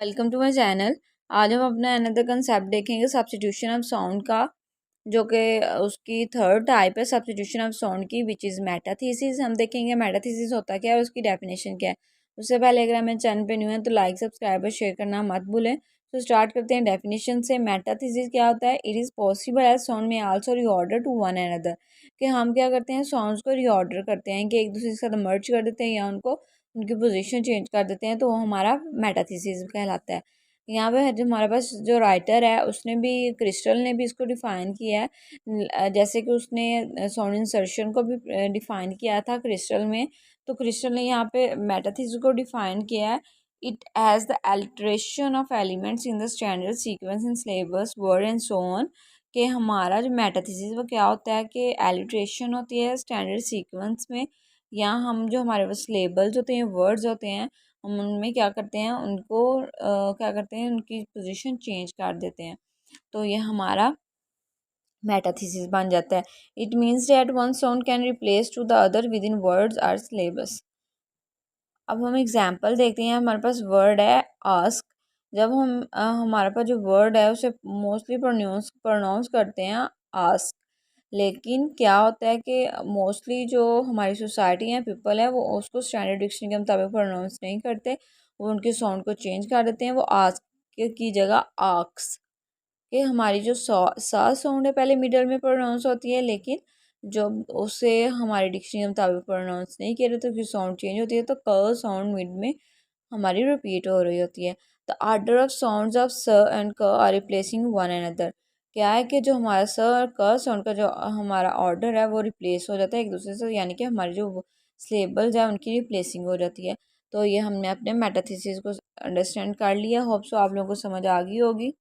Welcome to my channel. आज हम अपना अनदर कंसेप्ट देखेंगे सब्स्टिट्यूशन ऑफ साउंड का, जो कि उसकी थर्ड टाइप है सब्स्टिट्यूशन ऑफ साउंड की, विच इज़ मेटाथीसिस। हम देखेंगे मेटाथीसिस होता क्या है और उसकी डेफिनेशन क्या है। उससे पहले अगर हमें चैनल पे न्यू है तो लाइक सब्सक्राइब और शेयर करना मत भूलें। तो स्टार्ट करते हैं डेफिनेशन से। मेटाथीसिस क्या होता है? It is possible as sound में also reorder to one another, कि हम क्या करते हैं, साउंड्स को रीऑर्डर करते हैं कि एक दूसरे के साथ मर्ज कर देते हैं या उनको उनकी पोजीशन चेंज कर देते हैं, तो वो हमारा मेटाथीसिस कहलाता है। यहाँ पे जो हमारे पास जो राइटर है उसने भी, क्रिस्टल ने भी इसको डिफ़ाइन किया है। जैसे कि उसने साउंड इंसर्शन को भी डिफ़ाइन किया था क्रिस्टल में। तो क्रिस्टल ने यहाँ पे मेटाथीसिस को डिफ़ाइन किया है। It has the alteration of elements in the standard sequence in syllabus word and so on. कि हमारा जो मेटाथीसिस वो क्या होता है कि एलिट्रेशन होती है स्टैंडर्ड सीक्वेंस में, या हम जो हमारे पास लेबल्स होते हैं, वर्ड्स होते हैं, हम उनमें क्या करते हैं, उनको क्या करते हैं, उनकी पोजीशन चेंज कर देते हैं। तो ये हमारा मेटाथीसिस बन जाता है। It means that one sound can replace to the other within words or syllables. अब हम एग्जांपल देखते हैं। हमारे पास वर्ड है आस्क। जब हम हमारे पास जो वर्ड है उसे मोस्टली प्रोनाउंस करते हैं आस्क, लेकिन क्या होता है कि मोस्टली जो हमारी सोसाइटी है, पीपल है, वो उसको स्टैंडर्ड डिक्शनरी के मुताबिक प्रोनाउंस नहीं करते। वो उनके साउंड को चेंज कर देते हैं। वो आस्क की जगह आक्स, कि हमारी जो सा साउंड है पहले मिडल में प्रोनाउंस होती है, लेकिन जब उसे हमारी डिक्शनरी के मुताबिक प्रोनाउंस नहीं किया जाता तो साउंड चेंज होती है, तो क साउंड मिड में हमारी रिपीट हो रही होती है। The order of sounds of स एंड क आर रिप्लेसिंग वन अनदर। क्या है कि जो हमारा स और क साउंड का जो हमारा ऑर्डर है वो रिप्लेस हो जाता है एक दूसरे से, यानी कि हमारी जो सिलेबल्स है उनकी रिप्लेसिंग हो जाती है। तो ये हमने अपने मेटाथीसिस को अंडरस्टैंड कर लिया। होप सो आप लोगों को समझ आ गई होगी।